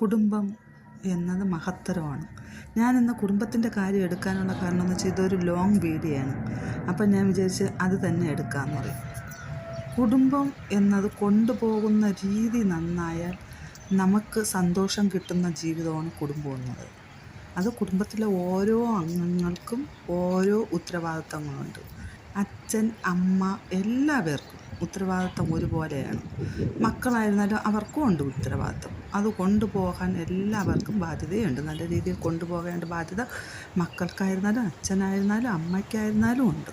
കുടുംബം എന്നത് മഹത്തരമാണ്. ഞാനിന്ന് കുടുംബത്തിൻ്റെ കാര്യം എടുക്കാനുള്ള കാരണം എന്ന് വെച്ചാൽ ഇതൊരു ലോങ് വീഡിയോ ആണ്. അപ്പം ഞാൻ വിചാരിച്ച് അത് തന്നെ എടുക്കാമെന്ന് പറയും. കുടുംബം എന്നത് കൊണ്ടുപോകുന്ന രീതി നന്നായാൽ നമുക്ക് സന്തോഷം കിട്ടുന്ന ജീവിതമാണ് കുടുംബം എന്നത്. അത് കുടുംബത്തിലെ ഓരോ അംഗങ്ങൾക്കും ഓരോ ഉത്തരവാദിത്തങ്ങളുണ്ട്. അച്ഛൻ, അമ്മ എല്ലാവർക്കും ഉത്തരവാദിത്തം ഒരുപോലെയാണ്. മക്കളായിരുന്നാലും അവർക്കും ഉണ്ട് ഉത്തരവാദിത്തം. അത് കൊണ്ടുപോകാൻ എല്ലാവർക്കും ബാധ്യതയുണ്ട്. നല്ല രീതിയിൽ കൊണ്ടുപോകേണ്ട ബാധ്യത മക്കൾക്കായിരുന്നാലും അച്ഛനായിരുന്നാലും അമ്മയ്ക്കായിരുന്നാലും ഉണ്ട്.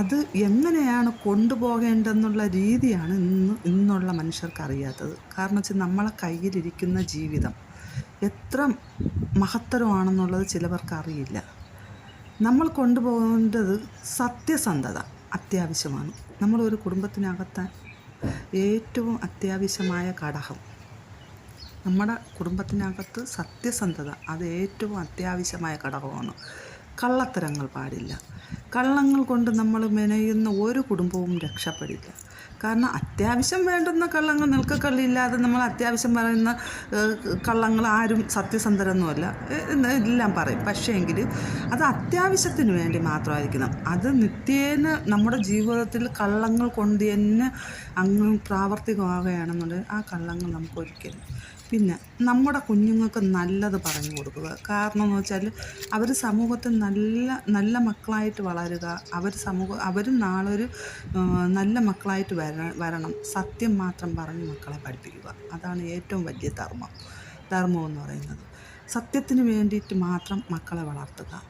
അത് എങ്ങനെയാണ് കൊണ്ടുപോകേണ്ടതെന്നുള്ള രീതിയാണ് ഇന്നുള്ള മനുഷ്യർക്ക് അറിയാത്തത്. കാരണം വെച്ചാൽ നമ്മളെ കയ്യിലിരിക്കുന്ന ജീവിതം എത്ര മഹത്തരമാണെന്നുള്ളത് ചിലവർക്ക് അറിയില്ല. നമ്മൾ കൊണ്ടുപോകേണ്ടത് സത്യസന്ധത അത്യാവശ്യമാണ്. നമ്മളൊരു കുടുംബത്തിനകത്താൻ ഏറ്റവും അത്യാവശ്യമായ ഘടകം നമ്മുടെ കുടുംബത്തിനകത്ത് സത്യസന്ധത, അത് ഏറ്റവും അത്യാവശ്യമായ ഘടകമാണ്. കള്ളത്തരങ്ങൾ പാടില്ല. കള്ളങ്ങൾ കൊണ്ട് നമ്മൾ മെനയുന്ന ഒരു കുടുംബവും രക്ഷപ്പെടില്ല. കാരണം അത്യാവശ്യം വേണ്ടുന്ന കള്ളങ്ങൾ, നിൽക്കക്കള്ളില്ലാതെ നമ്മൾ അത്യാവശ്യം പറയുന്ന കള്ളങ്ങൾ ആരും സത്യസന്ധരൊന്നുമല്ല, എല്ലാം പറയും. പക്ഷേ എങ്കിൽ അത് അത്യാവശ്യത്തിന് വേണ്ടി മാത്രമായിരിക്കണം. അത് നിത്യേന നമ്മുടെ ജീവിതത്തിൽ കള്ളങ്ങൾ കൊണ്ട് തന്നെ അങ്ങ് പ്രാവർത്തികമാവുകയാണെന്നുണ്ടെങ്കിൽ ആ കള്ളങ്ങൾ നമുക്കൊരിക്കലും. പിന്നെ നമ്മുടെ കുഞ്ഞുങ്ങൾക്ക് നല്ലത് പറഞ്ഞു കൊടുക്കുക. കാരണം എന്ന് വെച്ചാൽ അവർ സമൂഹത്തിൽ നല്ല മക്കളായിട്ട് വളരുക. അവരും നാളൊരു നല്ല മക്കളായിട്ട് വരണം. സത്യം മാത്രം പറഞ്ഞ് മക്കളെ പഠിപ്പിക്കുക. അതാണ് ഏറ്റവും വലിയ ധർമ്മം എന്ന് പറയുന്നത്. സത്യത്തിന് വേണ്ടിയിട്ട് മാത്രം മക്കളെ വളർത്തുക.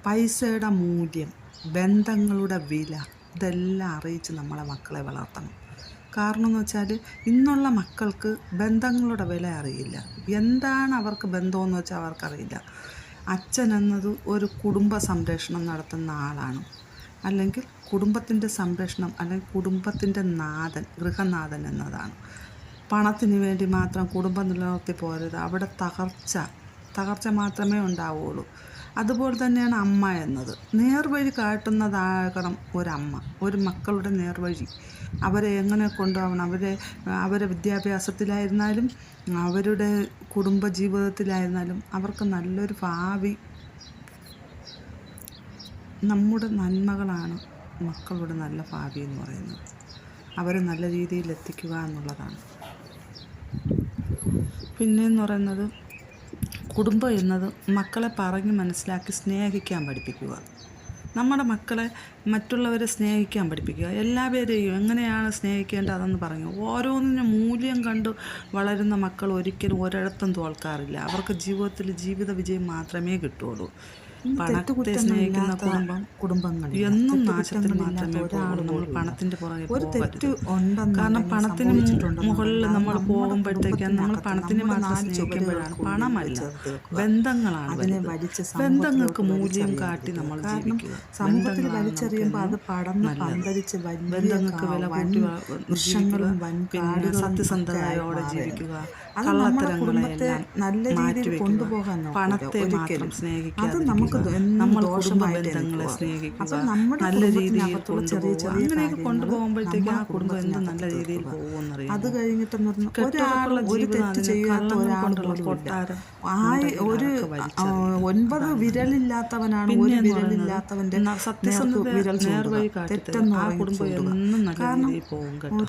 പൈസയുടെ മൂല്യം, ബന്ധങ്ങളുടെ വില, ഇതെല്ലാം അറിയിച്ച് നമ്മളെ മക്കളെ വളർത്തണം. കാരണം എന്ന് വെച്ചാൽ ഇന്നുള്ള മക്കൾക്ക് ബന്ധങ്ങളുടെ വില അറിയില്ല. എന്താണ് അവർക്ക് ബന്ധമെന്ന് വെച്ചാൽ അവർക്കറിയില്ല. അച്ഛൻ എന്നത് ഒരു കുടുംബ സംരക്ഷണം നടത്തുന്ന ആളാണ്, അല്ലെങ്കിൽ കുടുംബത്തിൻ്റെ സംരക്ഷണം, അല്ലെങ്കിൽ കുടുംബത്തിൻ്റെ നാഥൻ, ഗൃഹനാഥൻ എന്നതാണ്. പണത്തിന് വേണ്ടി മാത്രം കുടുംബം നിലനിർത്തി പോരുത്. അവിടെ തകർച്ച മാത്രമേ ഉണ്ടാവുകയുള്ളൂ. അതുപോലെ തന്നെയാണ് അമ്മ എന്നത്. നേർവഴി കാട്ടുന്നതാകണം ഒരമ്മ, ഒരു മക്കളുടെ നേർവഴി. അവരെ എങ്ങനെ കൊണ്ടുപോകണം, അവരെ വിദ്യാഭ്യാസത്തിലായിരുന്നാലും അവരുടെ കുടുംബ ജീവിതത്തിലായിരുന്നാലും അവർക്ക് നല്ലൊരു ഭാവി. നമ്മുടെ നന്മകളാണ് മക്കളുടെ നല്ല ഭാവി എന്ന് പറയുന്നത്. അവരെ നല്ല രീതിയിൽ എത്തിക്കുക എന്നുള്ളതാണ്. പിന്നെയെന്ന് പറയുന്നത്, കുടുംബം എന്നത് മക്കളെ പറഞ്ഞ് മനസ്സിലാക്കി സ്നേഹിക്കാൻ പഠിപ്പിക്കുക. നമ്മുടെ മക്കളെ മറ്റുള്ളവരെ സ്നേഹിക്കാൻ പഠിപ്പിക്കുക. എല്ലാവരെയും എങ്ങനെയാണ് സ്നേഹിക്കേണ്ടതെന്ന് പറഞ്ഞു. ഓരോന്നിനും മൂല്യം കണ്ട് വളരുന്ന മക്കൾ ഒരിക്കലും ഒരിടത്തും തോൽക്കാറില്ല. അവർക്ക് ജീവിതത്തിൽ ജീവിത വിജയം മാത്രമേ കിട്ടുകയുള്ളൂ. പണത്തെ സ്നേഹിക്കുന്ന കുടുംബങ്ങൾ എന്നും നാശത്തിൽ മാത്രമേ പോകുള്ളൂ. പണത്തിൻ്റെ പുറകെ പോകരുത്. കാരണം പണത്തിന് മുകളിൽ നമ്മൾ പോകുമ്പോഴത്തേക്കാണ് നമ്മൾ പണത്തിനെ മാത്രം സ്നേഹിക്കുമ്പോഴാണ്. പണമല്ല, ബന്ധങ്ങളാണ്. ബന്ധങ്ങൾക്ക് മൂല്യം കാട്ടി നമ്മൾ ജീവിക്കുക. സമൂഹത്തിൽ വലിച്ചെറിയുമ്പോൾ അത് പടർന്ന് പന്തലിച്ച് ബന്ധങ്ങൾക്ക് വില കൂട്ടി വൃക്ഷങ്ങളും പിന്നെ സത്യസന്ധതയോടെ ജീവിക്കുക. കള്ളത്തരങ്ങളെല്ലാം നല്ല രീതിയിൽ കൊണ്ടുപോകാൻ പണത്തെ മാത്രം സ്നേഹിക്കുക. നമ്മൾ കുടുംബ ബന്ധങ്ങളെ സ്നേഹിക്കുക. നല്ല രീതിയിൽ അങ്ങനെയൊക്കെ കൊണ്ടുപോകുമ്പോഴത്തേക്ക് ആ കുടുംബം എന്ത് നല്ല രീതിയിൽ പോകുമെന്നറിയാം. അത് കഴിഞ്ഞിട്ടെന്ന് പറഞ്ഞാൽ ഒരാളും ഒരു തെറ്റ് ചെയ്യാത്ത ഒരാളും കൊട്ടാരം ഒരു 9 വിരലില്ലാത്തവനാണ് ഒരു വിരലില്ലാത്തവന്റെ വിരൽ തെറ്റെന്ന് കാരണം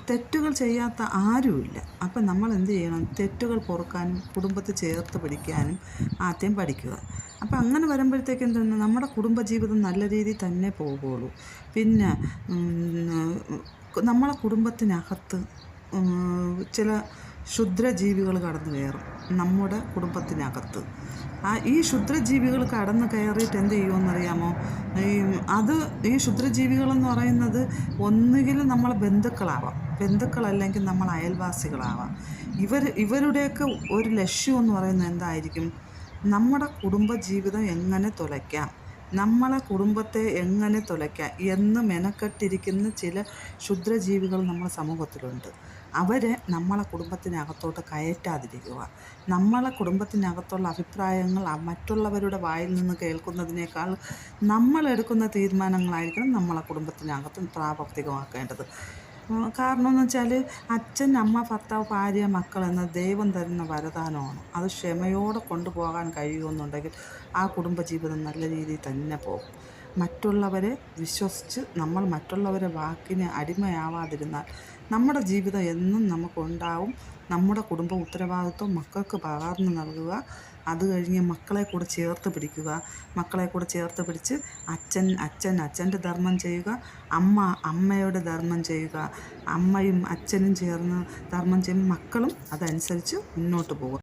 തെറ്റുകൾ ചെയ്യാത്ത ആരുമില്ല. അപ്പം നമ്മൾ എന്ത് ചെയ്യണം? തെറ്റുകൾ പൊറുക്കാനും കുടുംബത്തെ ചേർത്ത് പിടിക്കാനും ആദ്യം പഠിക്കുക. അപ്പം അങ്ങനെ വരുമ്പോഴത്തേക്ക് എന്താണ്, നമ്മുടെ കുടുംബജീവിതം നല്ല രീതിയിൽ തന്നെ പോകുള്ളൂ. പിന്നെ നമ്മളെ കുടുംബത്തിനകത്ത് ചില ക്ഷുദ്രജീവികൾ കടന്നു കയറും നമ്മുടെ കുടുംബത്തിനകത്ത്. ഈ ക്ഷുദ്രജീവികൾ കടന്നു കയറിയിട്ട് എന്ത് ചെയ്യുമെന്നറിയാമോ? ഈ ക്ഷുദ്രജീവികളെന്ന് പറയുന്നത് ഒന്നുകിൽ നമ്മളെ ബന്ധുക്കളല്ലെങ്കിൽ നമ്മൾ അയൽവാസികളാവാം. ഇവരുടെയൊക്കെ ഒരു ലക്ഷ്യം എന്ന് പറയുന്നത് എന്തായിരിക്കും? നമ്മുടെ കുടുംബജീവിതം എങ്ങനെ തുലയ്ക്കാം, നമ്മളെ കുടുംബത്തെ എങ്ങനെ തുലയ്ക്കാം എന്ന് മെനക്കെട്ടിരിക്കുന്ന ചില ക്ഷുദ്രജീവികൾ നമ്മുടെ സമൂഹത്തിലുണ്ട്. അവരെ നമ്മളെ കുടുംബത്തിനകത്തോട്ട് കയറ്റാതിരിക്കുക. നമ്മളെ കുടുംബത്തിനകത്തുള്ള അഭിപ്രായങ്ങൾ മറ്റുള്ളവരുടെ വായിൽ നിന്ന് കേൾക്കുന്നതിനേക്കാൾ നമ്മളെടുക്കുന്ന തീരുമാനങ്ങളായിരിക്കണം നമ്മളെ കുടുംബത്തിനകത്തും പ്രാവർത്തികമാക്കേണ്ടത്. കാരണം എന്ന് വെച്ചാൽ അച്ഛൻ, അമ്മ, ഭർത്താവ്, ഭാര്യ, മക്കൾ എന്ന ദൈവം തരുന്ന വരദാനമാണ്. അത് ക്ഷമയോടെ കൊണ്ടുപോകാൻ കഴിയുമെന്നുണ്ടെങ്കിൽ ആ കുടുംബജീവിതം നല്ല രീതിയിൽ തന്നെ പോകും. മറ്റുള്ളവരെ വിശ്വസിച്ച് നമ്മൾ മറ്റുള്ളവരെ വാക്കിന് അടിമയാവാതിരുന്നാൽ നമ്മുടെ ജീവിതം എന്നും നമുക്കുണ്ടാവും. നമ്മുടെ കുടുംബ ഉത്തരവാദിത്വം മക്കൾക്ക് പകർന്നു നൽകുക, അത് കഴിഞ്ഞ് മക്കളെ കൂടെ ചേർത്ത് പിടിക്കുക. മക്കളെ കൂടെ ചേർത്ത് പിടിച്ച് അച്ഛൻ്റെ ധർമ്മം ചെയ്യുക, അമ്മയുടെ ധർമ്മം ചെയ്യുക. അമ്മയും അച്ഛനും ചേർന്ന് ധർമ്മം ചെയ്യുമ്പോൾ മക്കളും അതനുസരിച്ച് മുന്നോട്ട് പോകുക.